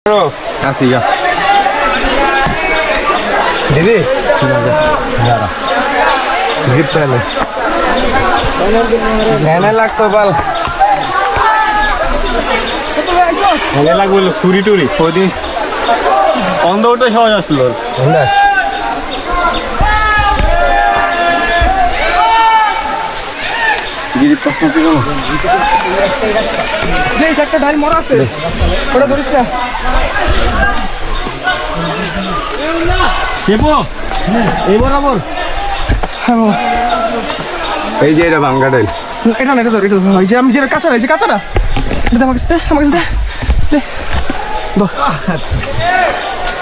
Así ya. दीदी gift मैंने लाग तो बाल মনে লাগবে চুরি টুরি ওইদিন অন্ধ ওটা সহজ আসলো একটা ডাল মরা আছে ওটা ধরিস না এই বরাবর এই যে এটা ভাঙ্গা ডাইল এটা না এটা ধর এটা ধর ওই যে আমি যেটা কাঁচাটা এই যে কাঁচাটা এটা আমার কাছে দে আমার কাছে দে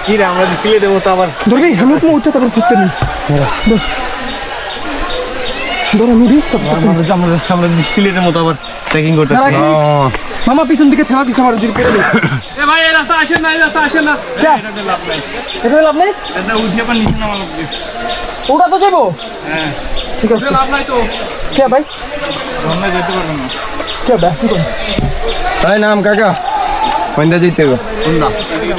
কি রে আমরা ফিলে দেবো তো আবার ধরবি আমি কোনো উঠতে তারপর ধরতে নেই ধর আমি উঠি আমরা সিলেটের মতো আবার ট্রেকিং করতে মামা পিছন দিকে ঠেলা দিছে আমার যদি পেরে এ ভাই এই রাস্তা আসেন না এই রাস্তা আসেন না এটাতে লাভ নাই এটা লাভ নেই এটা উঠে পা নিচে নামা লাগবে ওটা তো যাবো হ্যাঁ ঠিক আছে লাভ নাই তো কে ভাই আমরা যেতে পারবো না কে ভাই কি করবো তাই নাম কাকা কোনটা জিততে গো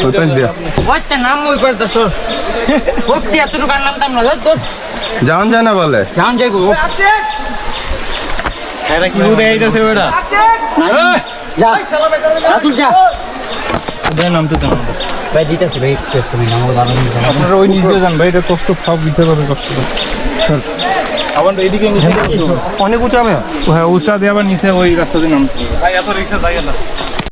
কোথায় দিয়া ওইটা নাম ওই করতে সর ওইটা এতটুকু নাম দাম না তোর যাওন যায় না বলে জান যাইবো এটা কি বুঝে এইতেছে ওটা যা রাতুল যা দেন নাম তো জানো ভাই দিতেছি ভাই তুমি নাম দাঁড়ানো আপনারা ওই নিচে যান ভাই এটা কষ্ট সব দিতে পারবে কষ্ট আবার এইদিকে নিচে অনেক উঁচু আমি হ্যাঁ উঁচা দিয়ে আবার নিচে ওই রাস্তা দিয়ে নামতে হবে। ভাই এত রিক্সা জায়গা না